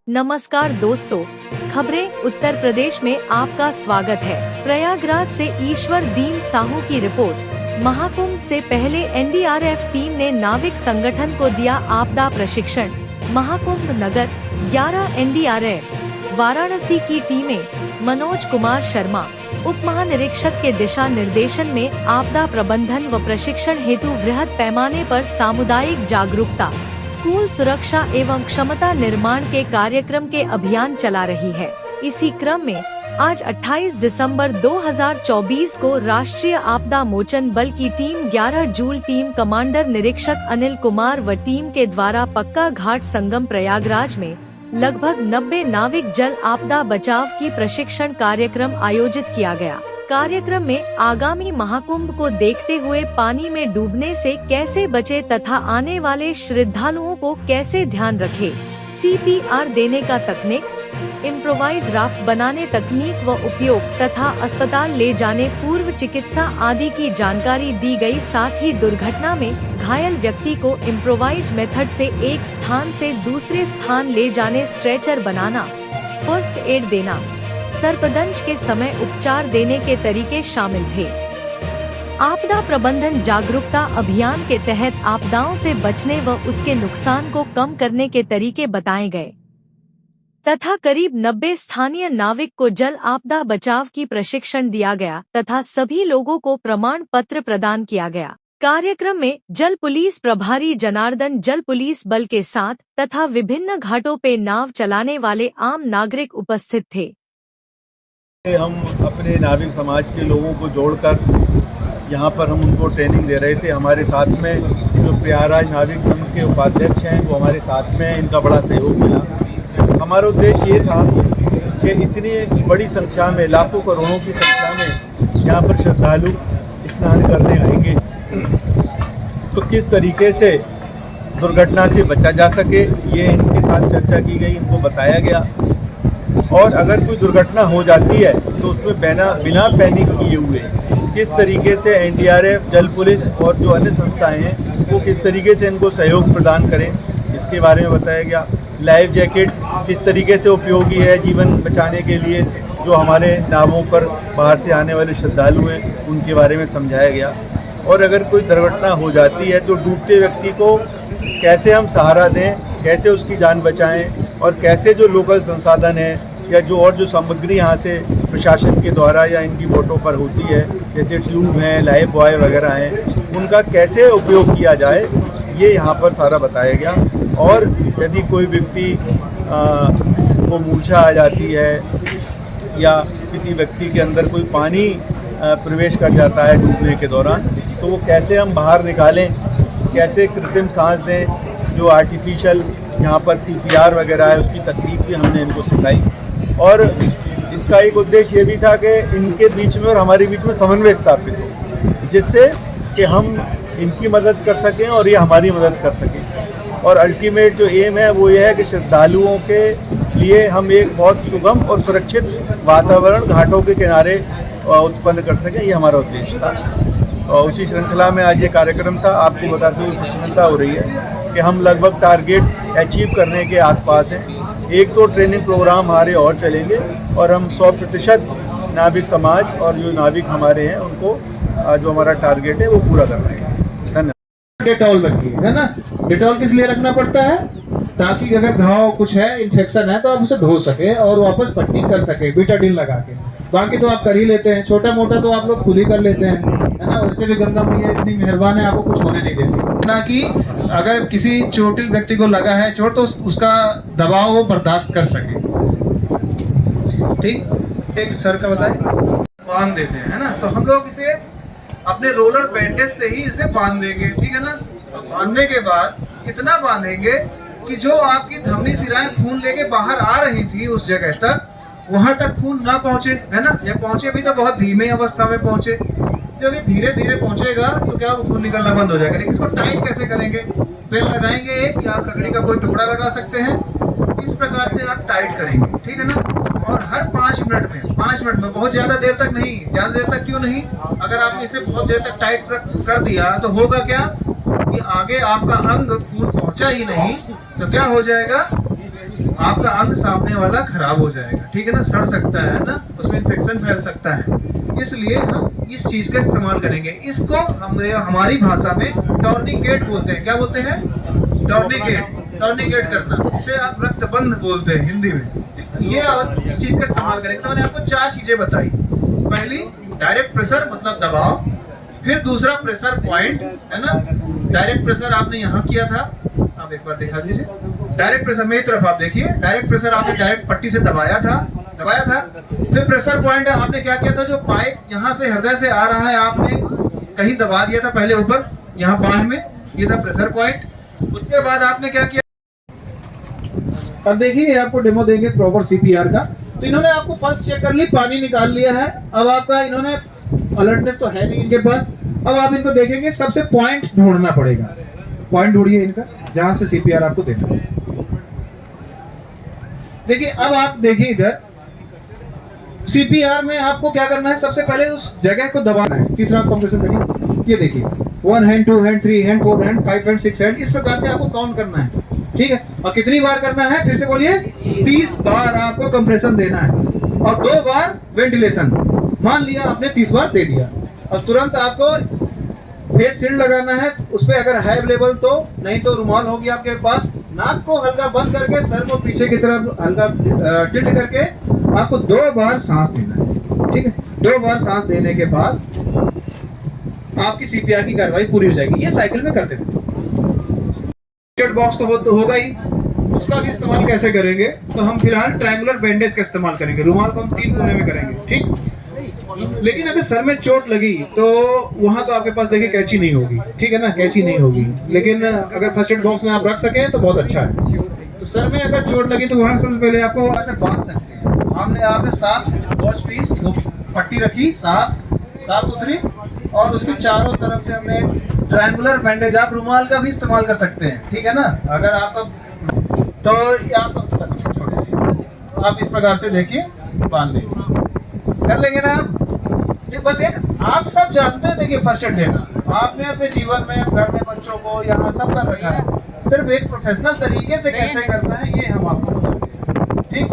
नमस्कार दोस्तों, खबरें उत्तर प्रदेश में आपका स्वागत है। प्रयागराज से ईश्वर दीन साहू की रिपोर्ट। महाकुंभ से पहले एनडीआरएफ टीम ने नाविक संगठन को दिया आपदा प्रशिक्षण। महाकुंभ नगर 11 एनडीआरएफ वाराणसी की टीमें मनोज कुमार शर्मा उप महानिरीक्षक के दिशा निर्देशन में आपदा प्रबंधन व प्रशिक्षण हेतु वृहद पैमाने पर सामुदायिक जागरूकता, स्कूल सुरक्षा एवं क्षमता निर्माण के कार्यक्रम के अभियान चला रही है। इसी क्रम में आज 28 दिसंबर 2024 को राष्ट्रीय आपदा मोचन बल की टीम 11 जूल टीम कमांडर निरीक्षक अनिल कुमार व टीम के द्वारा पक्का घाट संगम प्रयागराज में लगभग 90 नाविक जल आपदा बचाव की प्रशिक्षण कार्यक्रम आयोजित किया गया। कार्यक्रम में आगामी महाकुंभ को देखते हुए पानी में डूबने से कैसे बचे तथा आने वाले श्रद्धालुओं को कैसे ध्यान रखे, CPR देने का तकनीक, इम्प्रोवाइज राफ्ट बनाने तकनीक व उपयोग तथा अस्पताल ले जाने पूर्व चिकित्सा आदि की जानकारी दी गई। साथ ही दुर्घटना में घायल व्यक्ति को इम्प्रोवाइज मेथड से एक स्थान से दूसरे स्थान ले जाने, स्ट्रेचर बनाना, फर्स्ट एड देना, सर्पदंश के समय उपचार देने के तरीके शामिल थे। आपदा प्रबंधन जागरूकता अभियान के तहत आपदाओं से बचने व उसके नुकसान को कम करने के तरीके बताए गए तथा करीब 90 स्थानीय नाविक को जल आपदा बचाव की प्रशिक्षण दिया गया तथा सभी लोगों को प्रमाण पत्र प्रदान किया गया। कार्यक्रम में जल पुलिस प्रभारी जनार्दन जल पुलिस बल के साथ तथा विभिन्न घाटों पे नाव चलाने वाले आम नागरिक उपस्थित थे। हम अपने नाविक समाज के लोगों को जोड़कर यहाँ पर हम उनको ट्रेनिंग दे रहे थे। हमारे साथ में जो प्रयागराज नाविक संघ के उपाध्यक्ष हैं वो हमारे साथ में, इनका बड़ा सहयोग मिला। हमारा उद्देश्य ये था कि इतनी बड़ी संख्या में, लाखों करोड़ों की संख्या में यहाँ पर श्रद्धालु स्नान करने आएंगे, तो किस तरीके से दुर्घटना से बचा जा सके, ये इनके साथ चर्चा की गई, इनको बताया गया। और अगर कोई दुर्घटना हो जाती है तो उसमें बिना पैनिक किए हुए किस तरीके से एनडीआरएफ, जल पुलिस और जो अन्य संस्थाएं हैं वो किस तरीके से इनको सहयोग प्रदान करें, इसके बारे में बताया गया। लाइफ जैकेट किस तरीके से उपयोगी है जीवन बचाने के लिए, जो हमारे नावों पर बाहर से आने वाले श्रद्धालु हैं उनके बारे में समझाया गया। और अगर कोई दुर्घटना हो जाती है तो डूबते व्यक्ति को कैसे हम सहारा दें, कैसे उसकी जान बचाएं, और कैसे जो लोकल संसाधन है या जो सामग्री यहाँ से प्रशासन के द्वारा या इनकी बोटों पर होती है, जैसे ट्यूब हैं, लाइफ बॉय वगैरह हैं, उनका कैसे उपयोग किया जाए, ये यहाँ पर सारा बताया गया। और यदि कोई व्यक्ति को मूर्छा आ जाती है या किसी व्यक्ति के अंदर कोई पानी प्रवेश कर जाता है डूबने के दौरान, तो वो कैसे हम बाहर निकालें, कैसे कृत्रिम सांस दें, जो आर्टिफिशियल यहाँ पर CPR वगैरह है उसकी तकनीक भी हमने इनको सिखाई। और इसका एक उद्देश्य ये भी था कि इनके बीच में और हमारे बीच में समन्वय स्थापित हो, जिससे कि हम इनकी मदद कर सकें और ये हमारी मदद कर सकें। और अल्टीमेट जो एम है वो ये है कि श्रद्धालुओं के लिए हम एक बहुत सुगम और सुरक्षित वातावरण घाटों के किनारे उत्पन्न कर सकें, ये हमारा उद्देश्य था। और उसी श्रृंखला में आज ये कार्यक्रम था। आपको बताते हुए प्रसन्नता हो रही है कि हम लगभग टारगेट अचीव करने के आसपास हैं। एक तो ट्रेनिंग प्रोग्राम हमारे और चलेंगे और हम 100% नाविक समाज और जो नाविक हमारे हैं उनको जो हमारा टारगेट है वो पूरा कर रहे हैं। धन्यवाद। डेटॉल रखिए, है ना। डेटॉल किस लिए रखना पड़ता है? ताकि अगर घाव कुछ है, इन्फेक्शन है, तो आप उसे धो सके और वापस पट्टी कर सके बीटाडिन लगा के। बाकी तो आप कर ही लेते हैं, छोटा मोटा तो आप लोग खुद ही कर लेते हैं, है ना। वैसे भी गंगा मैया इतनी मेहरबान है, आपको कुछ होने नहीं देती ना। कि अगर किसी चोटिल व्यक्ति को लगा है चोट तो उसका दबाव वो बर्दाश्त कर सके। ठीक, एक सर का बताए बांध देते हैं, है ना। तो हम लोग इसे अपने रोलर बैंडेज से ही इसे बांध देंगे, ठीक है ना। बांधने के बाद इतना बांधेंगे कि जो आपकी धमनी सिराएं खून लेके बाहर आ रही थी उस जगह तक, वहां तक खून ना पहुंचे, है ना। या पहुंचे भी तो बहुत धीमे अवस्था में पहुंचे। जब ये धीरे धीरे पहुंचेगा तो क्या वो खून निकलना बंद हो जाएगा। लेकिन इसको टाइट कैसे करेंगे? फिर लगाएंगे एक, या आप लकड़ी का कोई टुकड़ा लगा सकते हैं, इस प्रकार से आप टाइट करेंगे, ठीक है ना। और हर 5 मिनट में, बहुत ज्यादा देर तक नहीं। ज्यादा देर तक क्यों नहीं? अगर आपने इसे बहुत देर तक टाइट कर दिया तो होगा क्या कि आगे आपका अंग खून पहुंचा ही नहीं, तो क्या हो जाएगा आपका अंग सामने वाला खराब हो जाएगा, ठीक है ना, सड़ सकता है ना, उसमें इन्फेक्शन फैल सकता है। इसलिए हम इस चीज का इस्तेमाल करेंगे। इसको हमारी भाषा में टॉर्निकेट बोलते हैं। क्या बोलते हैं? टॉर्निकेट। टॉर्निकेट करना, इसे आप रक्तबंध बोलते हैं हिंदी में। ये इस चीज का इस्तेमाल करेंगे। तो मैंने आपको 4 चीजें बताई। पहली डायरेक्ट प्रेशर मतलब दबाव, फिर दूसरा प्रेशर पॉइंट, है ना, डायरेक्ट प्रेशर आपने यहाँ किया था, आप एक बार दिखा दीजिए। डायरेक्ट प्रेशर मेरी तरफ आप देखिए, डायरेक्ट प्रेशर आपने डायरेक्ट पट्टी से दबाया था। फिर प्रेशर पॉइंट आपने क्या किया था, जो पाइप यहाँ से हृदय से आ रहा है आपने कहीं दबा दिया था पहले ऊपर, यहाँ बांह में, ये था प्रेशर पॉइंट। उसके बाद आपने क्या किया, अब देखिए आपको डेमो देंगे प्रॉपर सीपीआर का। तो इन्होंने आपको फर्स्ट चेक कर ली, पानी निकाल लिया है। अब आपका इन्होंने अलर्टनेस तो है नहीं इनके पास। अब आप इनको देखेंगे, सबसे पॉइंट ढूंढना पड़ेगा। पॉइंट ढूंढिए इनका, जहां से सीपीआर आपको देना है। देखिए अब आप देखिए इधर सीपीआर में आपको क्या करना है, सबसे पहले उस जगह को दबाना है। तीसरा कंप्रेशन करिए, ये देखिए 1 hand 2 hand 3 hand 4 hand 5 hand 6 hand, इस प्रकार से आपको काउंट करना है, ठीक है। और कितनी बार करना है, फिर से बोलिए, 30 बार आपको कंप्रेशन देना है और 2 बार वेंटिलेशन। मान लिया आपने 30 बार दे दिया, और तुरंत आपको फेस शील्ड लगाना है। उस पर अगर है अवेलेबल तो, नहीं तो रुमाल होगी आपके पास। नाक को हल्का बंद करके सर को पीछे की तरफ हल्का टिल्ट करके आपको 2 बार सांस लेना है, ठीक है। 2 बार सांस लेने के बाद आपकी सीपीआर की कार्रवाई पूरी हो जाएगी। ये साइकिल में करते हैं। बॉक्स तो होगा ही, उसका भी इस्तेमाल कैसे करेंगे, तो हम फिलहाल ट्रायंगुलर बैंडेज का इस्तेमाल करेंगे। रुमाल को हम 3 कोने में करेंगे, ठीक। लेकिन अगर सर में चोट लगी तो वहां तो आपके पास देखिए कैंची नहीं होगी, ठीक है ना, कैंची नहीं होगी। लेकिन अगर फर्स्ट एड बॉक्स में आप रख सकें तो बहुत अच्छा है। तो सर में अगर चोट लगी तो वहां सबसे पहले आपको ऐसे बांध सकते हैं। हमने आपने साफ वॉच पीस पट्टी रखी, साफ सुथरी, और उसके चारों तरफ से हमने ट्रायंगुलर बैंडेज, आप रुमाल का भी इस्तेमाल कर सकते हैं, ठीक है ना। अगर आपका तो आप इस प्रकार से देखिए बांध लीजिए, कर लेंगे ना आप। ये बस एक आप सब जानते हैं, देखिए फर्स्ट एड देना आपने अपने जीवन में, घर में बच्चों को, यहाँ सब कर रखा है। सिर्फ एक प्रोफेशनल तरीके से कैसे करना है ये हम आपको बताएंगे, ठीक।